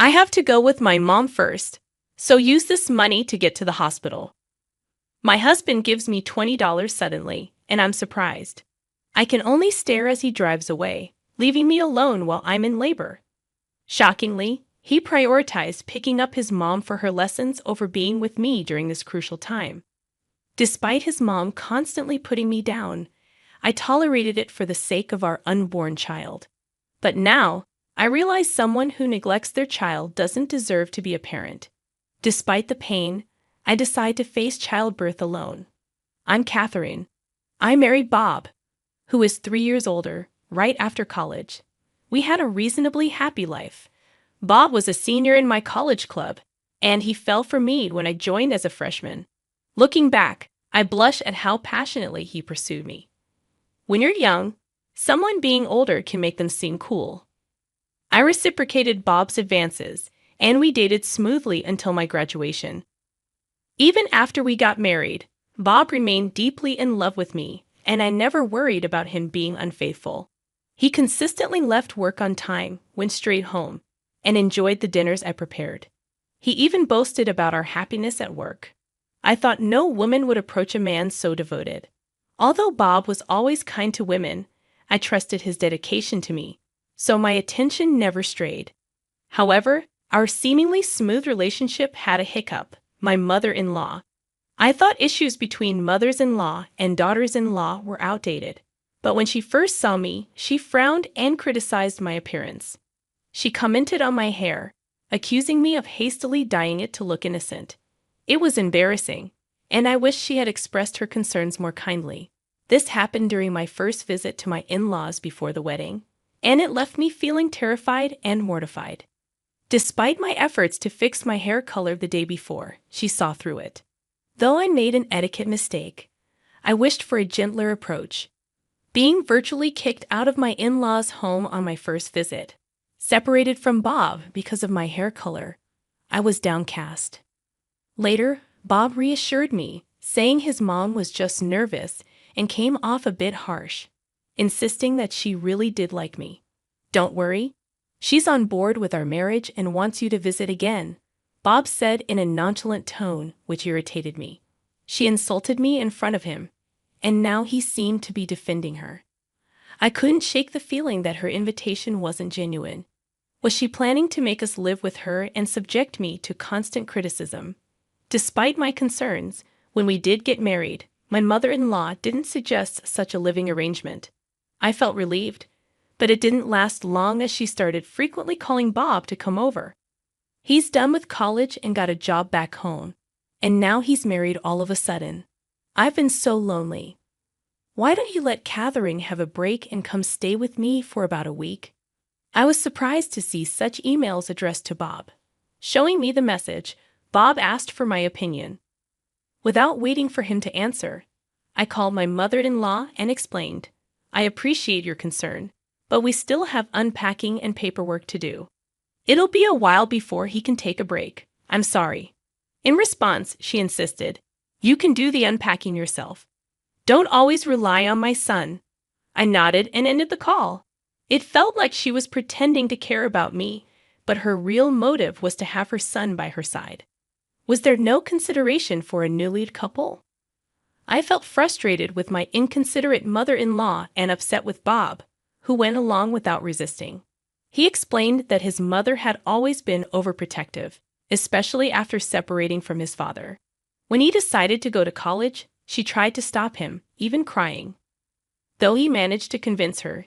I have to go with my mom first, so use this money to get to the hospital. My husband gives me $20 suddenly, and I'm surprised. I can only stare as he drives away, leaving me alone while I'm in labor. Shockingly, he prioritized picking up his mom for her lessons over being with me during this crucial time. Despite his mom constantly putting me down, I tolerated it for the sake of our unborn child. But now, I realize someone who neglects their child doesn't deserve to be a parent. Despite the pain, I decide to face childbirth alone. I'm Catherine. I married Bob, who is 3 years older, right after college. We had a reasonably happy life. Bob was a senior in my college club, and he fell for me when I joined as a freshman. Looking back, I blush at how passionately he pursued me. When you're young, someone being older can make them seem cool. I reciprocated Bob's advances, and we dated smoothly until my graduation. Even after we got married, Bob remained deeply in love with me, and I never worried about him being unfaithful. He consistently left work on time, went straight home, and enjoyed the dinners I prepared. He even boasted about our happiness at work. I thought no woman would approach a man so devoted. Although Bob was always kind to women, I trusted his dedication to me, so my attention never strayed. However, our seemingly smooth relationship had a hiccup: my mother-in-law. I thought issues between mothers-in-law and daughters-in-law were outdated, but when she first saw me, she frowned and criticized my appearance. She commented on my hair, accusing me of hastily dyeing it to look innocent. It was embarrassing, and I wished she had expressed her concerns more kindly. This happened during my first visit to my in-laws before the wedding, and it left me feeling terrified and mortified. Despite my efforts to fix my hair color the day before, she saw through it. Though I made an etiquette mistake, I wished for a gentler approach. Being virtually kicked out of my in-laws' home on my first visit, separated from Bob because of my hair color, I was downcast. Later, Bob reassured me, saying his mom was just nervous and came off a bit harsh, insisting that she really did like me. "Don't worry. She's on board with our marriage and wants you to visit again," Bob said in a nonchalant tone, which irritated me. She insulted me in front of him, and now he seemed to be defending her. I couldn't shake the feeling that her invitation wasn't genuine. Was she planning to make us live with her and subject me to constant criticism? Despite my concerns, when we did get married, my mother-in-law didn't suggest such a living arrangement. I felt relieved, but it didn't last long as she started frequently calling Bob to come over. He's done with college and got a job back home, and now he's married all of a sudden. I've been so lonely. Why don't you let Catherine have a break and come stay with me for about a week? I was surprised to see such emails addressed to Bob. Showing me the message, Bob asked for my opinion. Without waiting for him to answer, I called my mother-in-law and explained, "I appreciate your concern, but we still have unpacking and paperwork to do. It'll be a while before he can take a break. I'm sorry." In response, she insisted, "You can do the unpacking yourself. Don't always rely on my son." I nodded and ended the call. It felt like she was pretending to care about me, but her real motive was to have her son by her side. Was there no consideration for a newly couple? I felt frustrated with my inconsiderate mother-in-law and upset with Bob, who went along without resisting. He explained that his mother had always been overprotective, especially after separating from his father. When he decided to go to college, she tried to stop him, even crying. Though he managed to convince her,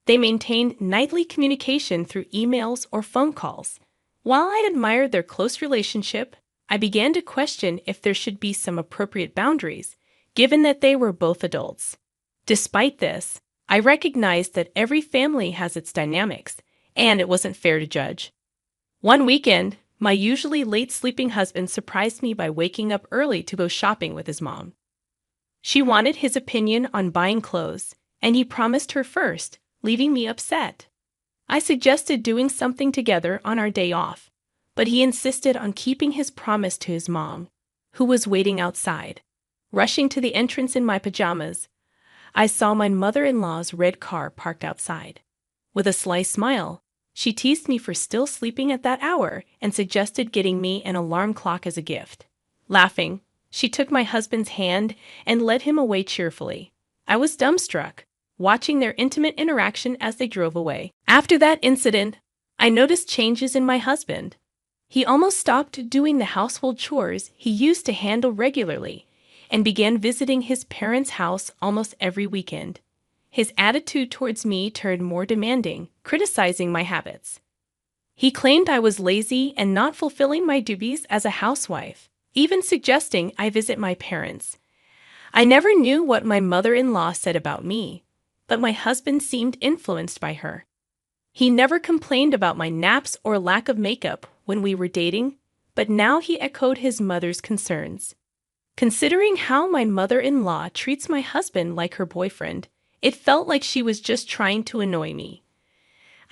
they maintained nightly communication through emails or phone calls. While I admired their close relationship, I began to question if there should be some appropriate boundaries, given that they were both adults. Despite this, I recognized that every family has its dynamics, and it wasn't fair to judge. One weekend, my usually late-sleeping husband surprised me by waking up early to go shopping with his mom. She wanted his opinion on buying clothes, and he promised her first, leaving me upset. I suggested doing something together on our day off, but he insisted on keeping his promise to his mom, who was waiting outside. Rushing to the entrance in my pajamas, I saw my mother-in-law's red car parked outside. With a sly smile, She teased me for still sleeping at that hour and suggested getting me an alarm clock as a gift. Laughing, she took my husband's hand and led him away cheerfully. I was dumbstruck, watching their intimate interaction as they drove away. After that incident, I noticed changes in my husband. He almost stopped doing the household chores he used to handle regularly and began visiting his parents' house almost every weekend. His attitude towards me turned more demanding, criticizing my habits. He claimed I was lazy and not fulfilling my duties as a housewife, even suggesting I visit my parents. I never knew what my mother-in-law said about me, but my husband seemed influenced by her. He never complained about my naps or lack of makeup when we were dating, but now he echoed his mother's concerns. Considering how my mother-in-law treats my husband like her boyfriend, it felt like she was just trying to annoy me.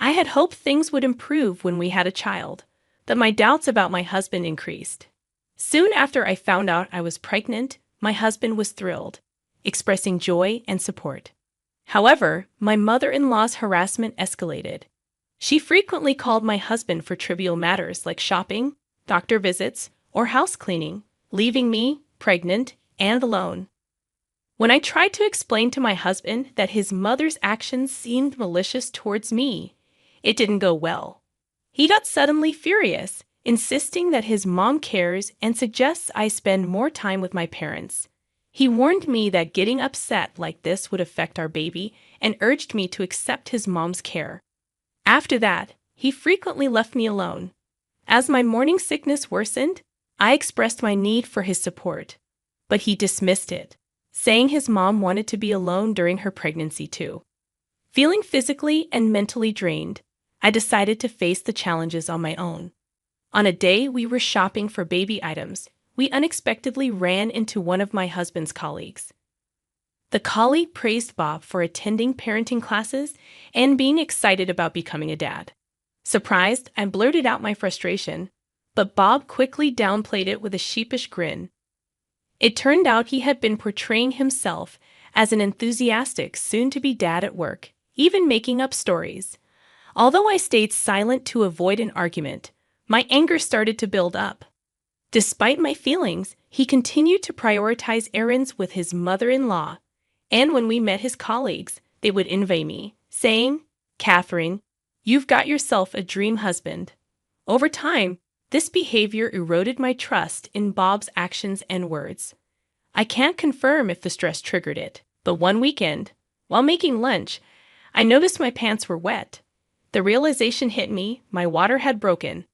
I had hoped things would improve when we had a child, but my doubts about my husband increased. Soon after I found out I was pregnant, my husband was thrilled, expressing joy and support. However, my mother-in-law's harassment escalated. She frequently called my husband for trivial matters like shopping, doctor visits, or house cleaning, leaving me pregnant and alone. When I tried to explain to my husband that his mother's actions seemed malicious towards me, it didn't go well. He got suddenly furious, insisting that his mom cares and suggests I spend more time with my parents. He warned me that getting upset like this would affect our baby and urged me to accept his mom's care. After that, he frequently left me alone. As my morning sickness worsened, I expressed my need for his support, but he dismissed it, saying his mom wanted to be alone during her pregnancy too. Feeling physically and mentally drained, I decided to face the challenges on my own. On a day we were shopping for baby items, we unexpectedly ran into one of my husband's colleagues. The colleague praised Bob for attending parenting classes and being excited about becoming a dad. Surprised, I blurted out my frustration, but Bob quickly downplayed it with a sheepish grin. It turned out he had been portraying himself as an enthusiastic, soon-to-be dad at work, even making up stories. Although I stayed silent to avoid an argument, my anger started to build up. Despite my feelings, he continued to prioritize errands with his mother-in-law, and when we met his colleagues, they would envy me, saying, "Catherine, you've got yourself a dream husband." Over time, this behavior eroded my trust in Bob's actions and words. I can't confirm if the stress triggered it, but one weekend, while making lunch, I noticed my pants were wet. The realization hit me, my water had broken.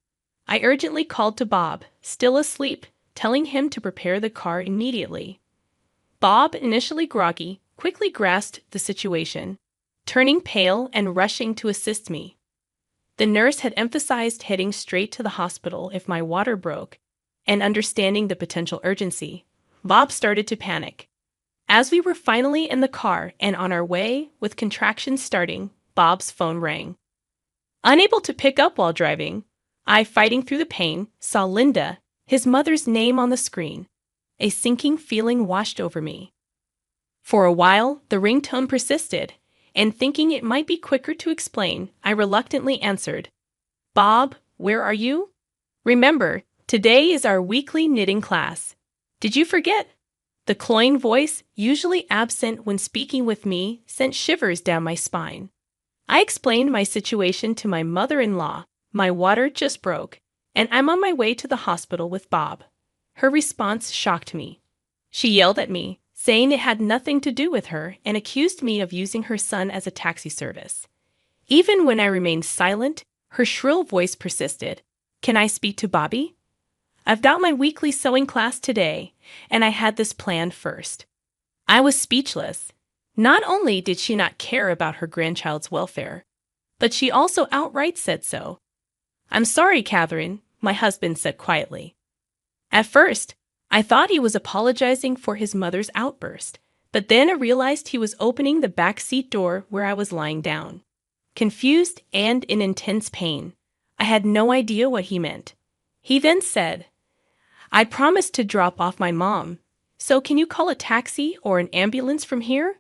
I urgently called to Bob, still asleep, telling him to prepare the car immediately. Bob, initially groggy, quickly grasped the situation, turning pale and rushing to assist me. The nurse had emphasized heading straight to the hospital if my water broke, and understanding the potential urgency, Bob started to panic. As we were finally in the car and on our way, with contractions starting, Bob's phone rang. Unable to pick up while driving, I, fighting through the pain, saw Linda, his mother's name on the screen. A sinking feeling washed over me. For a while, the ringtone persisted, and thinking it might be quicker to explain, I reluctantly answered, "Bob, where are you? Remember, today is our weekly knitting class. Did you forget?" The cloying voice, usually absent when speaking with me, sent shivers down my spine. I explained my situation to my mother-in-law. My water just broke, and I'm on my way to the hospital with Bob. Her response shocked me. She yelled at me, saying it had nothing to do with her, and accused me of using her son as a taxi service. Even when I remained silent, her shrill voice persisted. "Can I speak to Bobby? I've got my weekly sewing class today, and I had this planned first." I was speechless. Not only did she not care about her grandchild's welfare, but she also outright said so. "I'm sorry, Catherine," my husband said quietly. At first, I thought he was apologizing for his mother's outburst, but then I realized he was opening the back seat door where I was lying down. Confused and in intense pain, I had no idea what he meant. He then said, "I promised to drop off my mom, so can you call a taxi or an ambulance from here?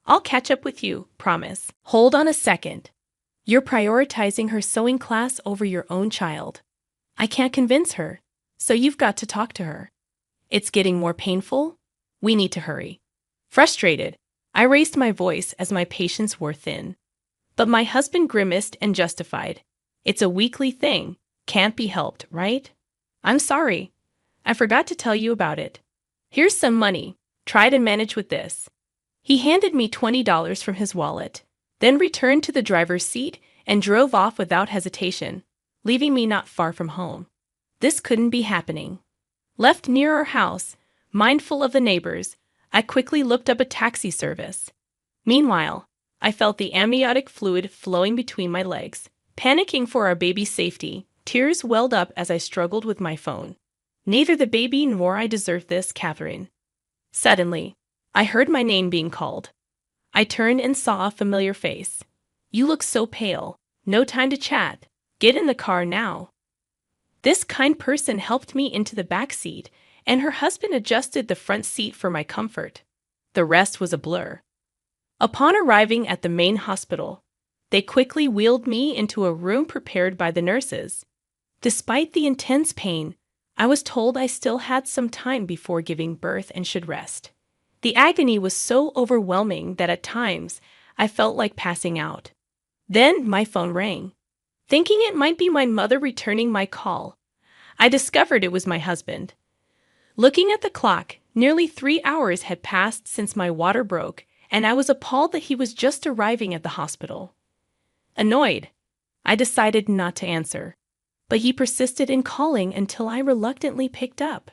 I'll catch up with you, promise." "Hold on a second. You're prioritizing her sewing class over your own child. I can't convince her, so you've got to talk to her. It's getting more painful. We need to hurry. Frustrated, I raised my voice as my patience wore thin. But my husband grimaced and justified. It's a weekly thing. Can't be helped, right? I'm sorry. I forgot to tell you about it. Here's some money. Try to manage with this. He handed me $20 from his wallet, then returned to the driver's seat and drove off without hesitation, leaving me not far from home. This couldn't be happening. Left near our house, mindful of the neighbors, I quickly looked up a taxi service. Meanwhile, I felt the amniotic fluid flowing between my legs. Panicking for our baby's safety, tears welled up as I struggled with my phone. Neither the baby nor I deserved this, Catherine. Suddenly, I heard my name being called. I turned and saw a familiar face. You look so pale. No time to chat. Get in the car now. This kind person helped me into the back seat, and her husband adjusted the front seat for my comfort. The rest was a blur. Upon arriving at the main hospital, they quickly wheeled me into a room prepared by the nurses. Despite the intense pain, I was told I still had some time before giving birth and should rest. The agony was so overwhelming that at times I felt like passing out. Then my phone rang. Thinking it might be my mother returning my call, I discovered it was my husband. Looking at the clock, nearly 3 hours had passed since my water broke, and I was appalled that he was just arriving at the hospital. Annoyed, I decided not to answer, but he persisted in calling until I reluctantly picked up.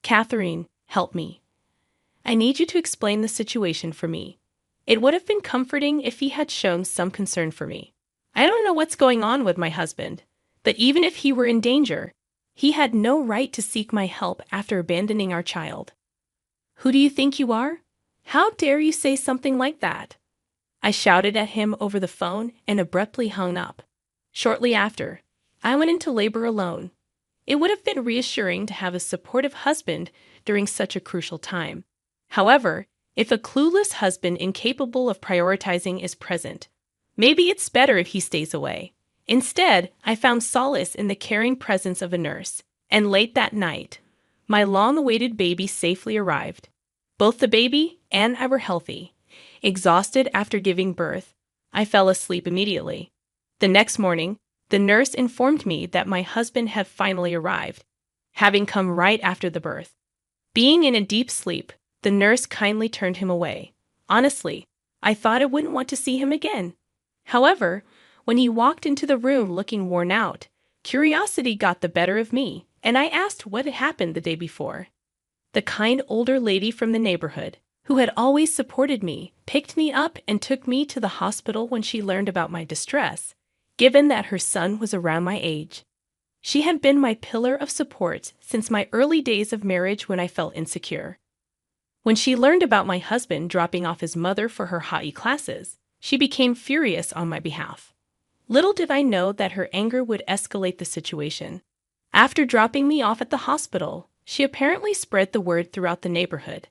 Catherine, help me. I need you to explain the situation for me. It would have been comforting if he had shown some concern for me. I don't know what's going on with my husband, but even if he were in danger, he had no right to seek my help after abandoning our child. Who do you think you are? How dare you say something like that? I shouted at him over the phone and abruptly hung up. Shortly after, I went into labor alone. It would have been reassuring to have a supportive husband during such a crucial time. However, if a clueless husband incapable of prioritizing is present, maybe it's better if he stays away. Instead, I found solace in the caring presence of a nurse, and late that night, my long-awaited baby safely arrived. Both the baby and I were healthy. Exhausted after giving birth, I fell asleep immediately. The next morning, the nurse informed me that my husband had finally arrived, having come right after the birth. Being in a deep sleep, the nurse kindly turned him away. Honestly, I thought I wouldn't want to see him again. However, when he walked into the room looking worn out, curiosity got the better of me, and I asked what had happened the day before. The kind older lady from the neighborhood, who had always supported me, picked me up and took me to the hospital when she learned about my distress, given that her son was around my age. She had been my pillar of support since my early days of marriage when I felt insecure. When she learned about my husband dropping off his mother for her hot classes, she became furious on my behalf. Little did I know that her anger would escalate the situation. After dropping me off at the hospital, she apparently spread the word throughout the neighborhood.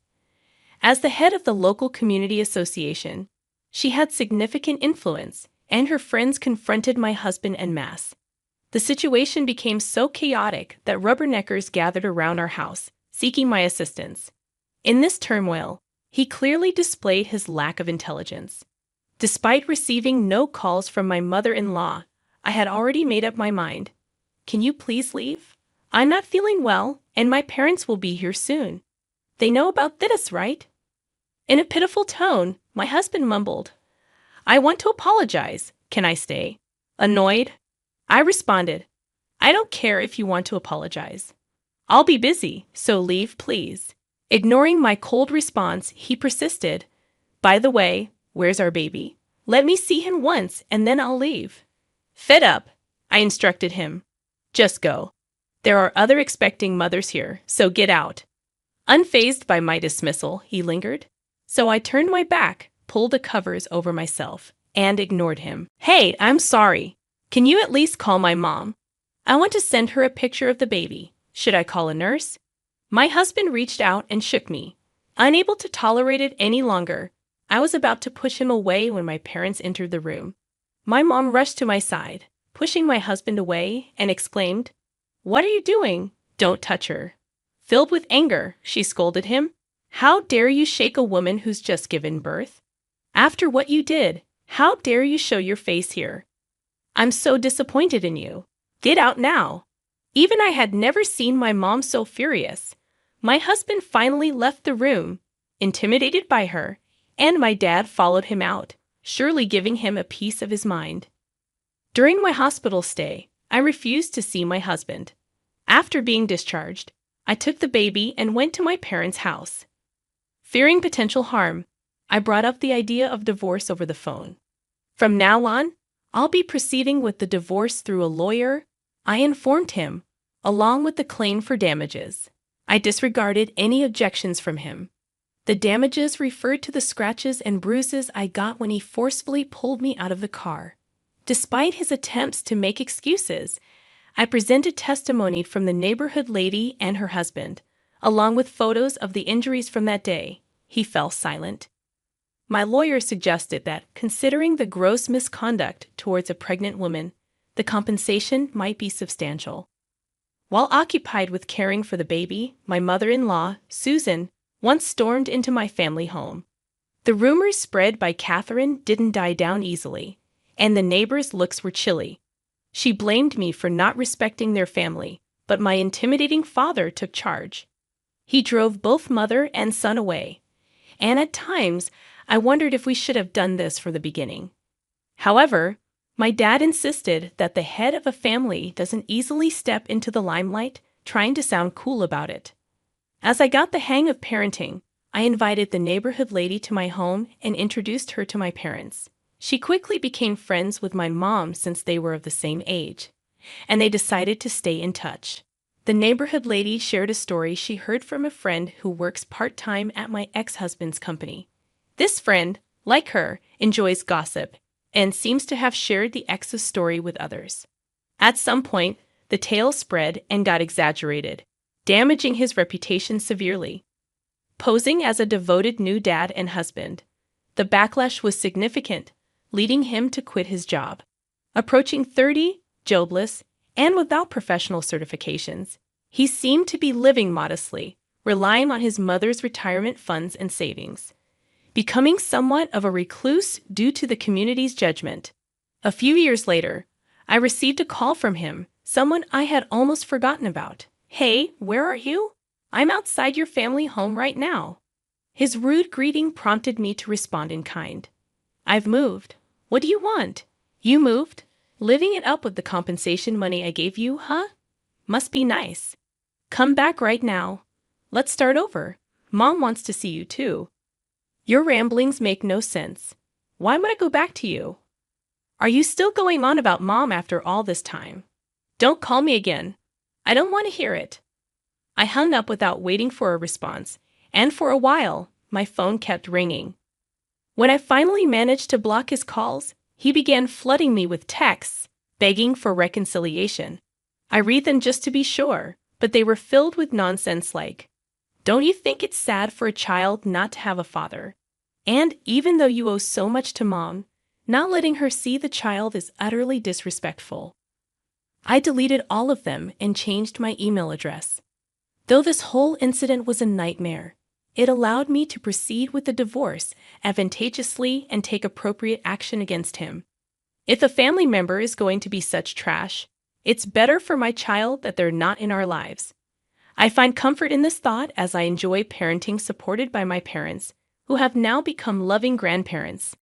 As the head of the local community association, she had significant influence, and her friends confronted my husband en masse. The situation became so chaotic that rubberneckers gathered around our house, seeking my assistance. In this turmoil, he clearly displayed his lack of intelligence. Despite receiving no calls from my mother-in-law, I had already made up my mind. Can you please leave? I'm not feeling well, and my parents will be here soon. They know about this, right? In a pitiful tone, my husband mumbled, I want to apologize. Can I stay? Annoyed, I responded, I don't care if you want to apologize. I'll be busy, so leave, please. Ignoring my cold response, he persisted, By the way, where's our baby? Let me see him once, and then I'll leave. Fed up, I instructed him. Just go. There are other expecting mothers here, so get out. Unfazed by my dismissal, he lingered. So I turned my back, pulled the covers over myself, and ignored him. Hey, I'm sorry. Can you at least call my mom? I want to send her a picture of the baby. Should I call a nurse? My husband reached out and shook me. Unable to tolerate it any longer, I was about to push him away when my parents entered the room. My mom rushed to my side, pushing my husband away, and exclaimed, "What are you doing? Don't touch her." Filled with anger, she scolded him. "How dare you shake a woman who's just given birth? After what you did, how dare you show your face here? I'm so disappointed in you. Get out now." Even I had never seen my mom so furious. My husband finally left the room, intimidated by her, and my dad followed him out, surely giving him a piece of his mind. During my hospital stay, I refused to see my husband. After being discharged, I took the baby and went to my parents' house. Fearing potential harm, I brought up the idea of divorce over the phone. From now on, I'll be proceeding with the divorce through a lawyer, I informed him, along with the claim for damages. I disregarded any objections from him. The damages referred to the scratches and bruises I got when he forcefully pulled me out of the car. Despite his attempts to make excuses, I presented testimony from the neighborhood lady and her husband, along with photos of the injuries from that day. He fell silent. My lawyer suggested that, considering the gross misconduct towards a pregnant woman, the compensation might be substantial. While occupied with caring for the baby, my mother-in-law, Susan, once stormed into my family home. The rumors spread by Catherine didn't die down easily, and the neighbors' looks were chilly. She blamed me for not respecting their family, but my intimidating father took charge. He drove both mother and son away, and at times I wondered if we should have done this from the beginning. However, my dad insisted that the head of a family doesn't easily step into the limelight trying to sound cool about it. As I got the hang of parenting, I invited the neighborhood lady to my home and introduced her to my parents. She quickly became friends with my mom since they were of the same age, and they decided to stay in touch. The neighborhood lady shared a story she heard from a friend who works part-time at my ex-husband's company. This friend, like her, enjoys gossip and seems to have shared the ex's story with others. At some point, the tale spread and got exaggerated, damaging his reputation severely. Posing as a devoted new dad and husband, the backlash was significant, leading him to quit his job. Approaching 30, jobless, and without professional certifications, he seemed to be living modestly, relying on his mother's retirement funds and savings, becoming somewhat of a recluse due to the community's judgment. A few years later, I received a call from him, someone I had almost forgotten about. "Hey, where are you? I'm outside your family home right now." His rude greeting prompted me to respond in kind. "I've moved. What do you want?" "You moved? Living it up with the compensation money I gave you, huh? Must be nice. Come back right now. Let's start over. Mom wants to see you too." "Your ramblings make no sense. Why would I go back to you? Are you still going on about Mom after all this time? Don't call me again. I don't want to hear it." I hung up without waiting for a response, and for a while, my phone kept ringing. When I finally managed to block his calls, he began flooding me with texts, begging for reconciliation. I read them just to be sure, but they were filled with nonsense like, "Don't you think it's sad for a child not to have a father? And even though you owe so much to Mom, not letting her see the child is utterly disrespectful." I deleted all of them and changed my email address. Though this whole incident was a nightmare, it allowed me to proceed with the divorce advantageously and take appropriate action against him. If a family member is going to be such trash, it's better for my child that they're not in our lives. I find comfort in this thought as I enjoy parenting supported by my parents, who have now become loving grandparents.